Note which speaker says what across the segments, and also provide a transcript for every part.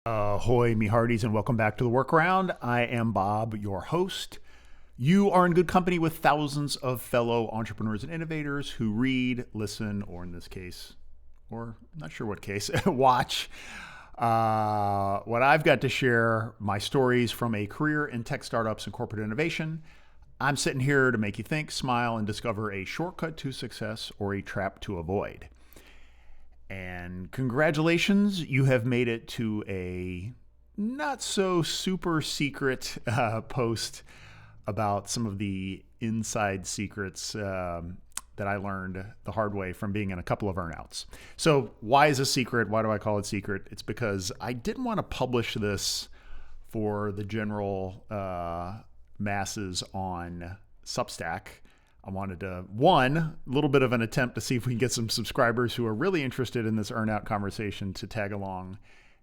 Speaker 1: Ahoy, me hearties, and welcome back to the Workaround. I am Bob, your host. You are in good company with thousands of fellow entrepreneurs and innovators who read, listen, or in this case, or not sure what case, watch what I've got to share, my stories from a career in tech startups and corporate innovation. I'm sitting here to make you think, smile, and discover a shortcut to success or a trap to avoid. And congratulations, you have made it to a not so super secret post about some of the inside secrets that I learned the hard way from being in a couple of earnouts. So why is it secret? Why do I call it secret? It's because I didn't want to publish this for the general masses on Substack. I wanted to, one, a little bit of an attempt to see if we can get some subscribers who are really interested in this earnout conversation to tag along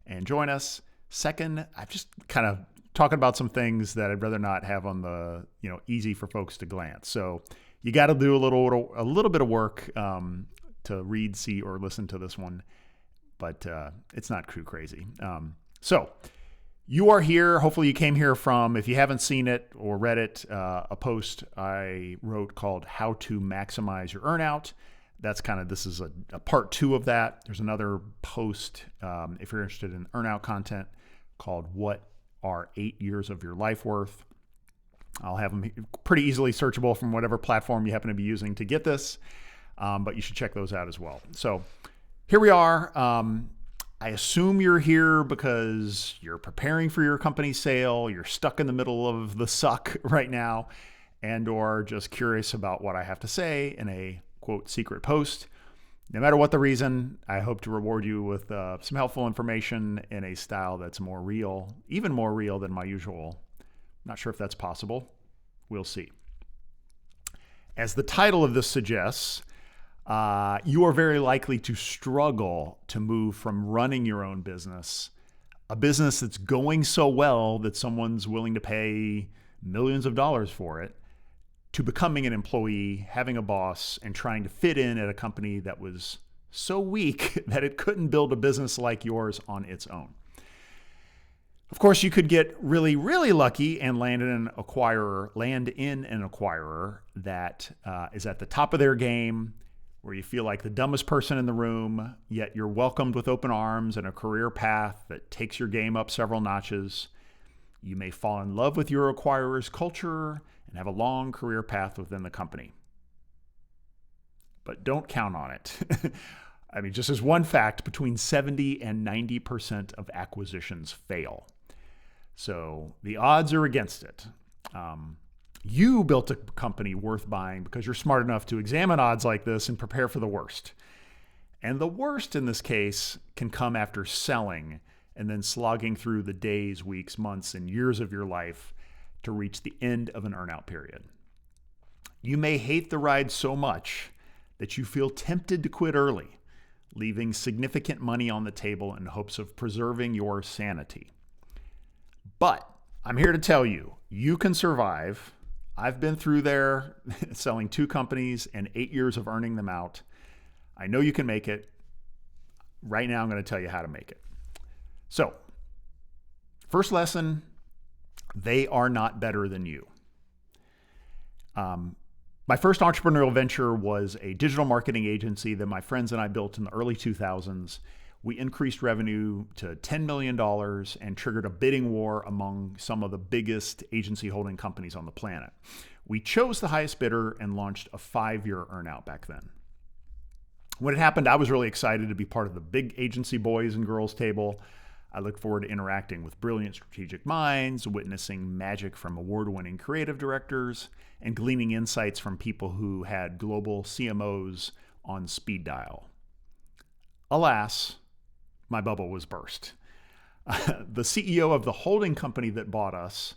Speaker 1: and join us. Second, I'm just kind of talking about some things that I'd rather not have on the, easy for folks to glance. So you got to do a little bit of work to read, see, or listen to this one, but it's not too crazy. So you are here. Hopefully you came here from, if you haven't seen it or read it, a post I wrote called How to Maximize Your Earnout. This is a part 2 of that. There's another post, if you're interested in earnout content, called What Are 8 Years of Your Life Worth? I'll have them pretty easily searchable from whatever platform you happen to be using to get this, but you should check those out as well. So here we are. I assume you're here because you're preparing for your company sale, you're stuck in the middle of the suck right now, and or just curious about what I have to say in a, quote, secret post. No matter what the reason, I hope to reward you with some helpful information in a style that's more real, even more real than my usual. Not sure if that's possible. We'll see. As the title of this suggests, you are very likely to struggle to move from running your own business, a business that's going so well that someone's willing to pay millions of dollars for it, to becoming an employee, having a boss, and trying to fit in at a company that was so weak that it couldn't build a business like yours on its own. Of course, you could get really, really lucky and land in an acquirer that is at the top of their game, where you feel like the dumbest person in the room, yet you're welcomed with open arms and a career path that takes your game up several notches. You may fall in love with your acquirer's culture and have a long career path within the company. But don't count on it. I mean, just as one fact, between 70 and 90% of acquisitions fail. So the odds are against it. You built a company worth buying because you're smart enough to examine odds like this and prepare for the worst. And the worst in this case can come after selling and then slogging through the days, weeks, months, and years of your life to reach the end of an earnout period. You may hate the ride so much that you feel tempted to quit early, leaving significant money on the table in hopes of preserving your sanity. But I'm here to tell you, you can survive. I've been through there selling 2 companies and 8 years of earning them out. I know you can make it. Right now, I'm going to tell you how to make it. So, first lesson, they are not better than you. My first entrepreneurial venture was a digital marketing agency that my friends and I built in the early 2000s. We increased revenue to $10 million and triggered a bidding war among some of the biggest agency holding companies on the planet. We chose the highest bidder and launched a 5-year earnout back then. When it happened, I was really excited to be part of the big agency boys and girls table. I looked forward to interacting with brilliant strategic minds, witnessing magic from award-winning creative directors, and gleaning insights from people who had global CMOs on speed dial. Alas, my bubble was burst. The CEO of the holding company that bought us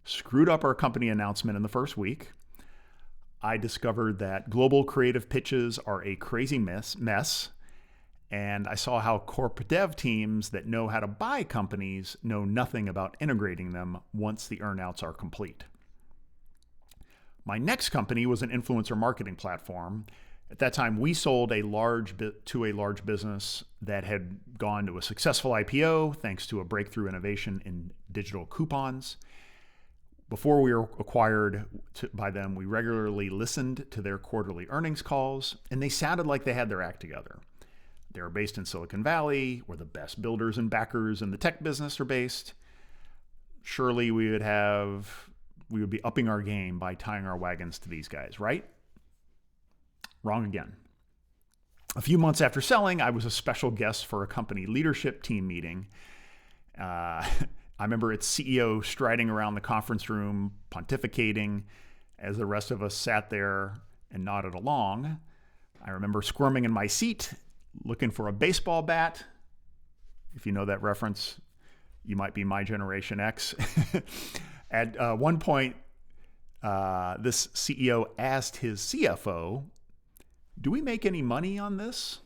Speaker 1: screwed up our company announcement in the first week. I discovered that global creative pitches are a crazy mess, and I saw how corp dev teams that know how to buy companies know nothing about integrating them once the earnouts are complete. My next company was an influencer marketing platform, At that time, we sold a large business that had gone to a successful IPO thanks to a breakthrough innovation in digital coupons. Before we were acquired by them, we regularly listened to their quarterly earnings calls, and they sounded like they had their act together. They were based in Silicon Valley, where the best builders and backers in the tech business are based. Surely we would be upping our game by tying our wagons to these guys, right? Wrong again. A few months after selling, I was a special guest for a company leadership team meeting. I remember its CEO striding around the conference room, pontificating, as the rest of us sat there and nodded along. I remember squirming in my seat, looking for a baseball bat. If you know that reference, you might be my Generation X. At one point, this CEO asked his CFO, "Do we make any money on this?"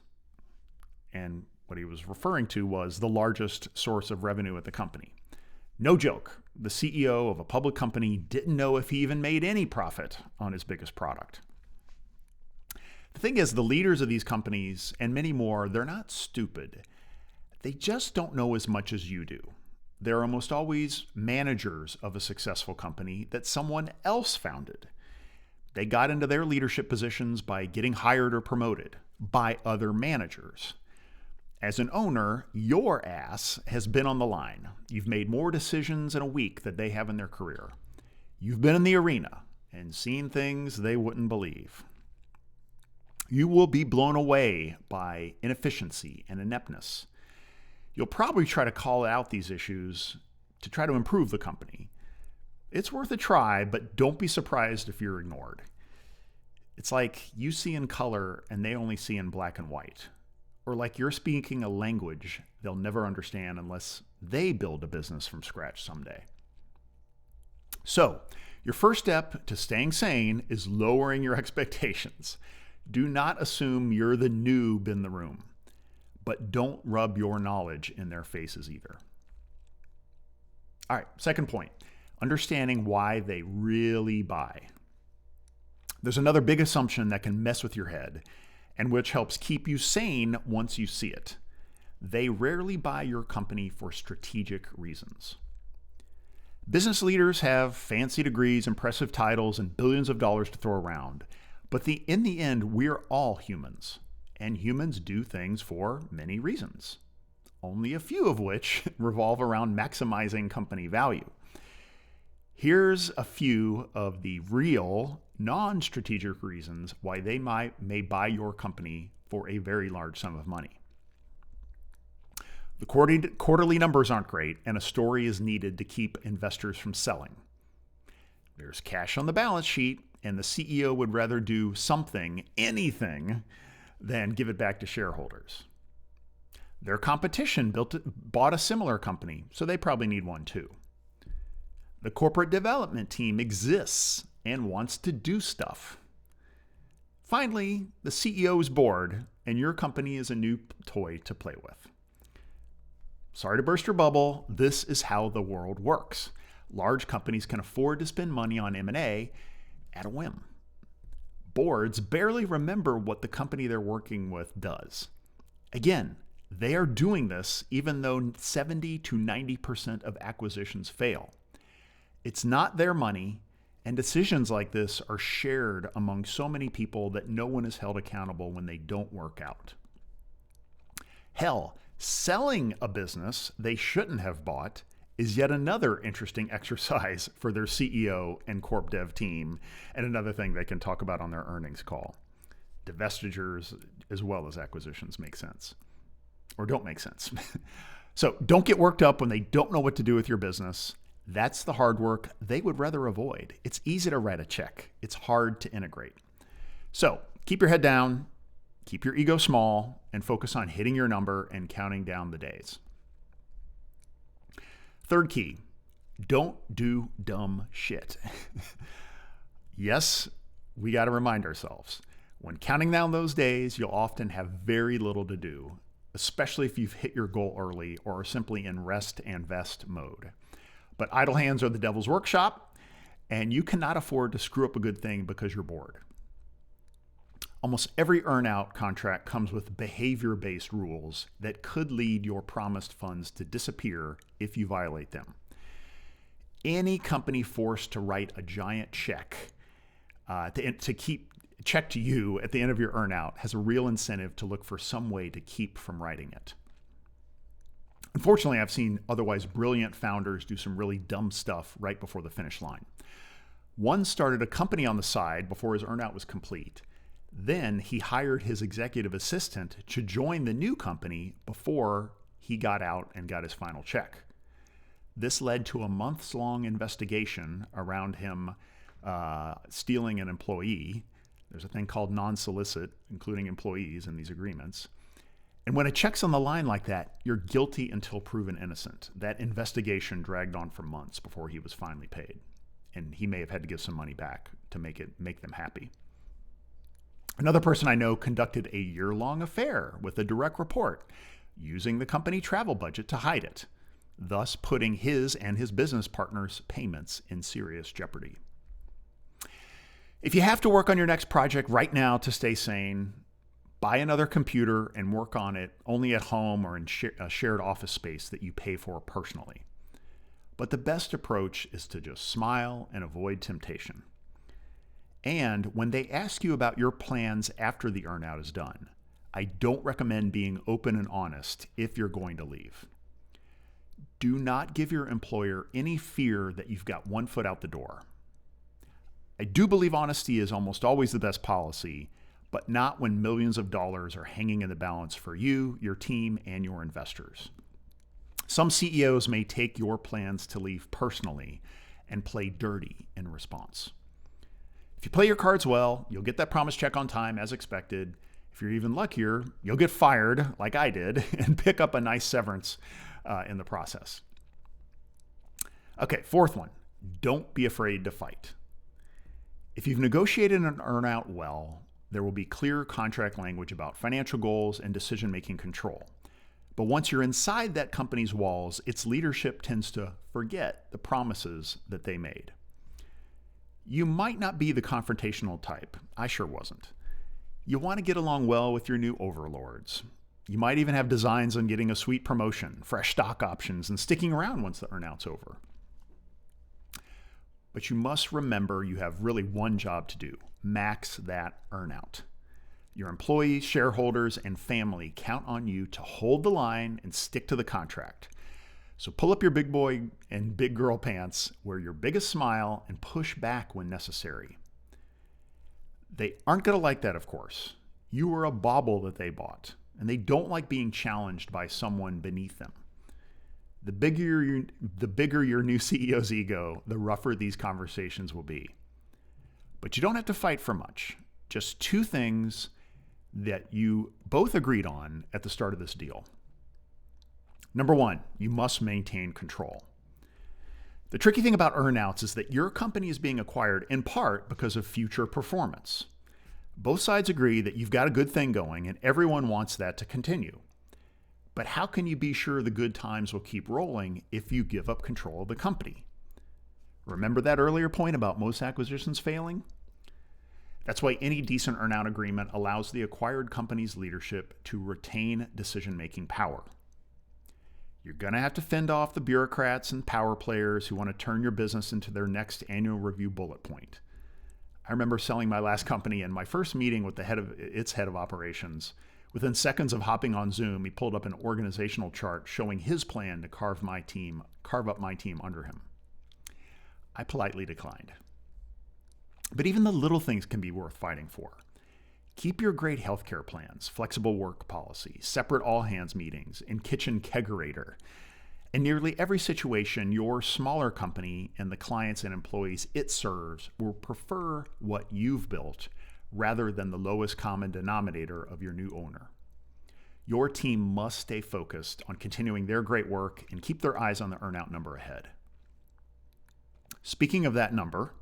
Speaker 1: And what he was referring to was the largest source of revenue at the company. No joke, the CEO of a public company didn't know if he even made any profit on his biggest product. The thing is, the leaders of these companies, and many more, they're not stupid. They just don't know as much as you do. They're almost always managers of a successful company that someone else founded. They got into their leadership positions by getting hired or promoted by other managers. As an owner, your ass has been on the line. You've made more decisions in a week than they have in their career. You've been in the arena and seen things they wouldn't believe. You will be blown away by inefficiency and ineptness. You'll probably try to call out these issues to try to improve the company. It's worth a try, but don't be surprised if you're ignored. It's like you see in color and they only see in black and white. Or like you're speaking a language they'll never understand unless they build a business from scratch someday. So, your first step to staying sane is lowering your expectations. Do not assume you're the noob in the room, but don't rub your knowledge in their faces either. All right, second point, understanding why they really buy. There's another big assumption that can mess with your head and which helps keep you sane once you see it. They rarely buy your company for strategic reasons. Business leaders have fancy degrees, impressive titles, and billions of dollars to throw around. But in the end, we're all humans, and humans do things for many reasons, only a few of which revolve around maximizing company value. Here's a few of the real, non-strategic reasons why they may buy your company for a very large sum of money. The quarterly numbers aren't great, and a story is needed to keep investors from selling. There's cash on the balance sheet, and the CEO would rather do something, anything, than give it back to shareholders. Their competition bought a similar company, so they probably need one too. The corporate development team exists and wants to do stuff. Finally, the CEO is bored, and your company is a new toy to play with. Sorry to burst your bubble, this is how the world works. Large companies can afford to spend money on M&A at a whim. Boards barely remember what the company they're working with does. Again, they are doing this even though 70 to 90% of acquisitions fail. It's not their money, and decisions like this are shared among so many people that no one is held accountable when they don't work out. Hell, selling a business they shouldn't have bought is yet another interesting exercise for their CEO and corp dev team, and another thing they can talk about on their earnings call. Divestitures as well as acquisitions make sense, or don't make sense. So don't get worked up when they don't know what to do with your business. That's the hard work they would rather avoid. It's easy to write a check. It's hard to integrate. So keep your head down, keep your ego small, and focus on hitting your number and counting down the days. Third key, don't do dumb shit. Yes, we got to remind ourselves. When counting down those days, you'll often have very little to do, especially if you've hit your goal early or are simply in rest and vest mode. But idle hands are the devil's workshop, and you cannot afford to screw up a good thing because you're bored. Almost every earnout contract comes with behavior-based rules that could lead your promised funds to disappear if you violate them. Any company forced to write a giant check to keep check to you at the end of your earnout has a real incentive to look for some way to keep from writing it. Unfortunately, I've seen otherwise brilliant founders do some really dumb stuff right before the finish line. One started a company on the side before his earnout was complete. Then he hired his executive assistant to join the new company before he got out and got his final check. This led to a months-long investigation around him stealing an employee. There's a thing called non-solicit, including employees in these agreements. And when a check's on the line like that, you're guilty until proven innocent. That investigation dragged on for months before he was finally paid. And he may have had to give some money back to make them happy. Another person I know conducted a year-long affair with a direct report, using the company travel budget to hide it, thus putting his and his business partners' payments in serious jeopardy. If you have to work on your next project right now to stay sane, buy another computer and work on it only at home or in a shared office space that you pay for personally. But the best approach is to just smile and avoid temptation. And when they ask you about your plans after the earnout is done, I don't recommend being open and honest if you're going to leave. Do not give your employer any fear that you've got one foot out the door. I do believe honesty is almost always the best policy, but not when millions of dollars are hanging in the balance for you, your team, and your investors. Some CEOs may take your plans to leave personally and play dirty in response. If you play your cards well, you'll get that promised check on time as expected. If you're even luckier, you'll get fired like I did and pick up a nice severance in the process. Okay, fourth one, don't be afraid to fight. If you've negotiated an earnout well, there will be clear contract language about financial goals and decision-making control. But once you're inside that company's walls, its leadership tends to forget the promises that they made. You might not be the confrontational type. I sure wasn't. You want to get along well with your new overlords. You might even have designs on getting a sweet promotion, fresh stock options, and sticking around once the earnout's over. But you must remember you have really one job to do: max that earnout. Your employees, shareholders, and family count on you to hold the line and stick to the contract. So pull up your big boy and big girl pants, wear your biggest smile, and push back when necessary. They aren't going to like that, of course. You were a bauble that they bought, and they don't like being challenged by someone beneath them. The bigger your new CEO's ego, the rougher these conversations will be. But you don't have to fight for much. Just two things that you both agreed on at the start of this deal. Number one, you must maintain control. The tricky thing about earnouts is that your company is being acquired in part because of future performance. Both sides agree that you've got a good thing going and everyone wants that to continue. But how can you be sure the good times will keep rolling if you give up control of the company? Remember that earlier point about most acquisitions failing? That's why any decent earnout agreement allows the acquired company's leadership to retain decision-making power. You're going to have to fend off the bureaucrats and power players who want to turn your business into their next annual review bullet point. I remember selling my last company, and my first meeting with its head of operations, within seconds of hopping on Zoom, he pulled up an organizational chart showing his plan to carve up my team under him. I politely declined. But even the little things can be worth fighting for. Keep your great healthcare plans, flexible work policy, separate all-hands meetings, and kitchen kegerator. In nearly every situation, your smaller company and the clients and employees it serves will prefer what you've built rather than the lowest common denominator of your new owner. Your team must stay focused on continuing their great work and keep their eyes on the earnout number ahead. Speaking of that number,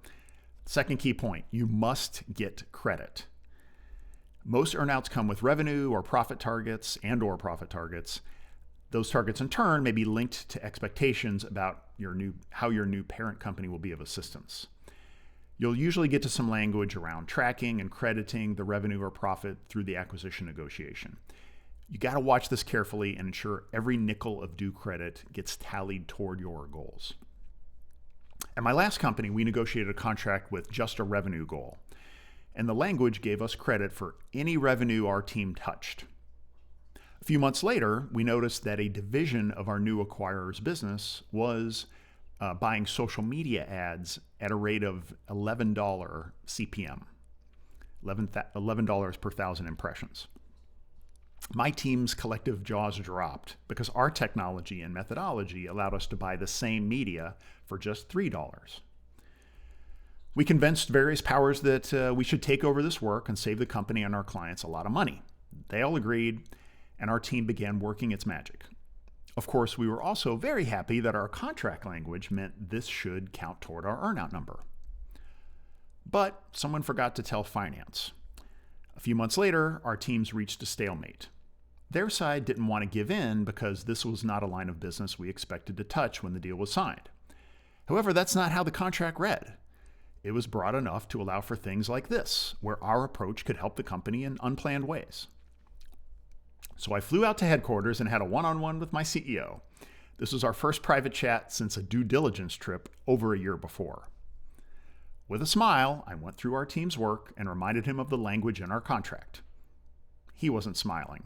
Speaker 1: second key point, you must get credit. Most earnouts come with revenue or profit targets. Those targets in turn may be linked to expectations about how your new parent company will be of assistance. You'll usually get to some language around tracking and crediting the revenue or profit through the acquisition negotiation. You got to watch this carefully and ensure every nickel of due credit gets tallied toward your goals. At my last company, we negotiated a contract with just a revenue goal, and the language gave us credit for any revenue our team touched. A few months later, we noticed that a division of our new acquirer's business was buying social media ads at a rate of $11 CPM, $11 per thousand impressions. My team's collective jaws dropped because our technology and methodology allowed us to buy the same media for just $3. We convinced various powers that we should take over this work and save the company and our clients a lot of money. They all agreed, and our team began working its magic. Of course, we were also very happy that our contract language meant this should count toward our earnout number. But someone forgot to tell finance. A few months later, our teams reached a stalemate. Their side didn't want to give in because this was not a line of business we expected to touch when the deal was signed. However, that's not how the contract read. It was broad enough to allow for things like this, where our approach could help the company in unplanned ways. So I flew out to headquarters and had a one-on-one with my CEO. This was our first private chat since a due diligence trip over a year before. With a smile, I went through our team's work and reminded him of the language in our contract. He wasn't smiling.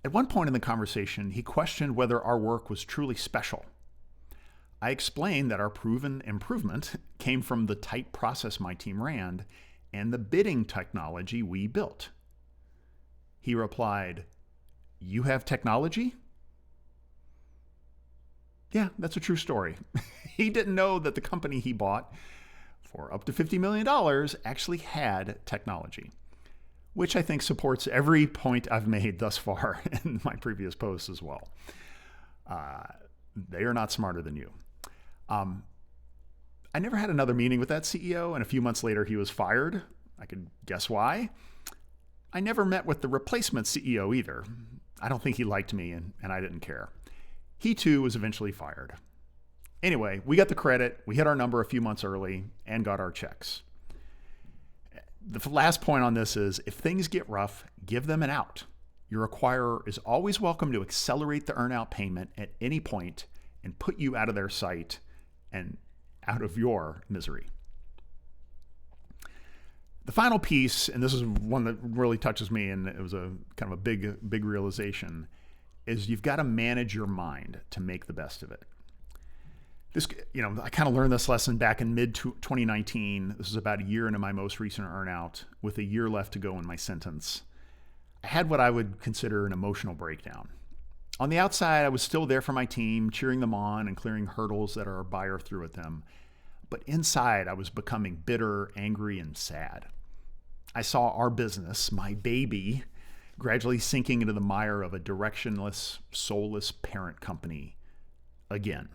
Speaker 1: At one point in the conversation, he questioned whether our work was truly special. I explained that our proven improvement came from the tight process my team ran and the bidding technology we built. He replied, "You have technology?" Yeah, that's a true story. He didn't know that the company he bought for up to $50 million actually had technology, which I think supports every point I've made thus far in my previous posts as well. They are not smarter than you. I never had another meeting with that CEO, and a few months later he was fired. I could guess why. I never met with the replacement CEO either. I don't think he liked me, and I didn't care. He too was eventually fired. Anyway, we got the credit, we hit our number a few months early, and got our checks. The last point on this is, if things get rough, give them an out. Your acquirer is always welcome to accelerate the earnout payment at any point and put you out of their sight and out of your misery. The final piece, and this is one that really touches me, and it was a kind of a big realization, is you've got to manage your mind to make the best of it. This, I kind of learned this lesson back in mid-2019. This is about a year into my most recent earnout, with a year left to go in my sentence. I had what I would consider an emotional breakdown. On the outside, I was still there for my team, cheering them on and clearing hurdles that our buyer threw at them. But inside, I was becoming bitter, angry, and sad. I saw our business, my baby, gradually sinking into the mire of a directionless, soulless parent company again.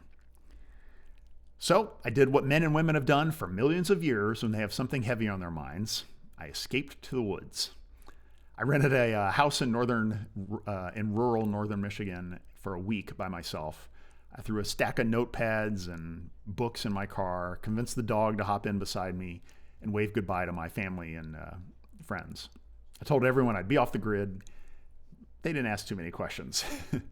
Speaker 1: So I did what men and women have done for millions of years when they have something heavy on their minds. I escaped to the woods. I rented a house in rural northern Michigan for a week by myself. I threw a stack of notepads and books in my car, convinced the dog to hop in beside me, and waved goodbye to my family and friends. I told everyone I'd be off the grid. They didn't ask too many questions. It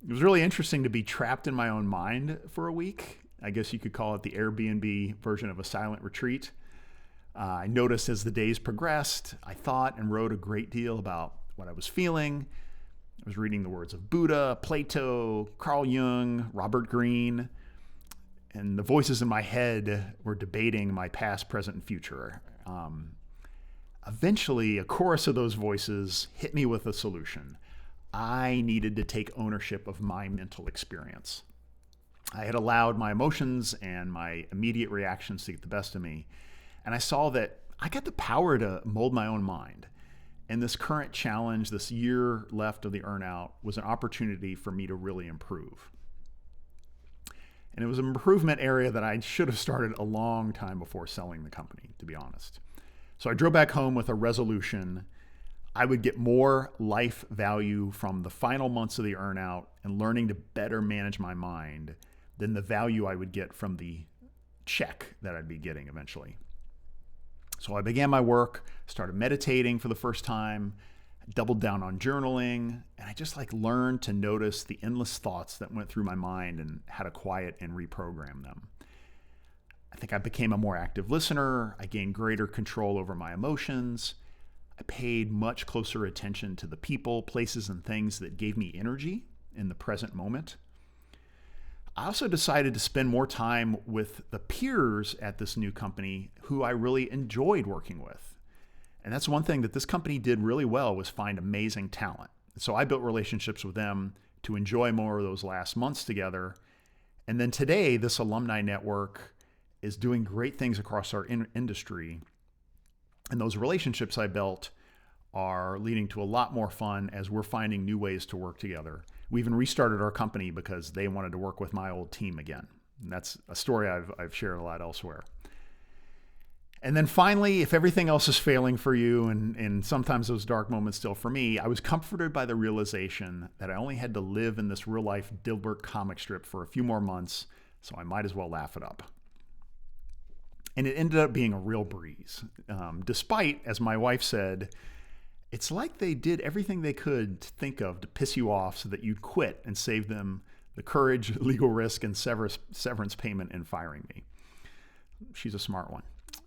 Speaker 1: was really interesting to be trapped in my own mind for a week. I guess you could call it the Airbnb version of a silent retreat. I noticed as the days progressed, I thought and wrote a great deal about what I was feeling. I was reading the words of Buddha, Plato, Carl Jung, Robert Greene, and the voices in my head were debating my past, present, and future. Eventually, a chorus of those voices hit me with a solution. I needed to take ownership of my mental experience. I had allowed my emotions and my immediate reactions to get the best of me, and I saw that I got the power to mold my own mind. And this current challenge, this year left of the earnout, was an opportunity for me to really improve. And it was an improvement area that I should have started a long time before selling the company, to be honest. So I drove back home with a resolution. I would get more life value from the final months of the earnout and learning to better manage my mind than the value I would get from the check that I'd be getting eventually. So I began my work, started meditating for the first time, doubled down on journaling, and I just learned to notice the endless thoughts that went through my mind and how to quiet and reprogram them. I think I became a more active listener. I gained greater control over my emotions. I paid much closer attention to the people, places, and things that gave me energy in the present moment. I also decided to spend more time with the peers at this new company who I really enjoyed working with. And that's one thing that this company did really well, was find amazing talent. So I built relationships with them to enjoy more of those last months together. And then today, this alumni network is doing great things across our industry. And those relationships I built are leading to a lot more fun as we're finding new ways to work together. We even restarted our company because they wanted to work with my old team again. And that's a story I've shared a lot elsewhere. And then finally, if everything else is failing for you, and sometimes those dark moments still for me, I was comforted by the realization that I only had to live in this real life Dilbert comic strip for a few more months, so I might as well laugh it up. And it ended up being a real breeze. Despite, as my wife said, it's like they did everything they could to think of to piss you off so that you'd quit and save them the courage, legal risk, and severance payment in firing me. She's a smart one.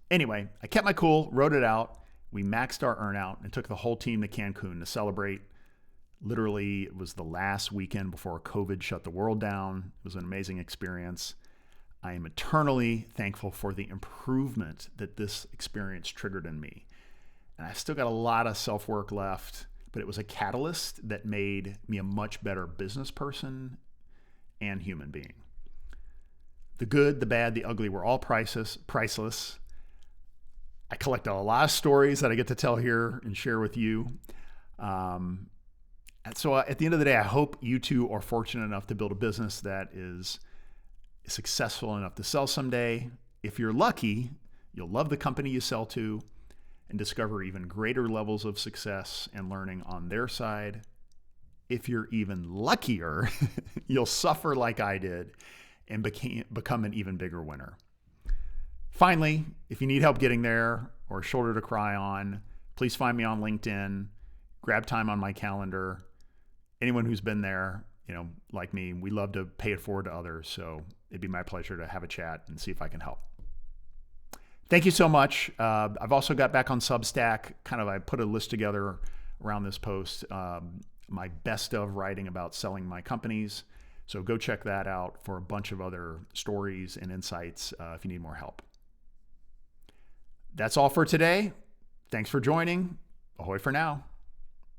Speaker 1: Anyway, I kept my cool, wrote it out. We maxed our earnout and took the whole team to Cancun to celebrate. Literally, it was the last weekend before COVID shut the world down. It was an amazing experience. I am eternally thankful for the improvement that this experience triggered in me. And I've still got a lot of self-work left, but it was a catalyst that made me a much better business person and human being. The good, the bad, the ugly were all priceless. I collected a lot of stories that I get to tell here and share with you. And so at the end of the day, I hope you too are fortunate enough to build a business that is successful enough to sell someday. If you're lucky, you'll love the company you sell to and discover even greater levels of success and learning on their side. If you're even luckier, you'll suffer like I did and become an even bigger winner. Finally, if you need help getting there or a shoulder to cry on, please find me on LinkedIn, grab time on my calendar. Anyone who's been there, like me, we love to pay it forward to others. So it'd be my pleasure to have a chat and see if I can help. Thank you so much. I've also got back on Substack. I put a list together around this post, my best of writing about selling my companies. So go check that out for a bunch of other stories and insights if you need more help. That's all for today. Thanks for joining. Ahoy for now.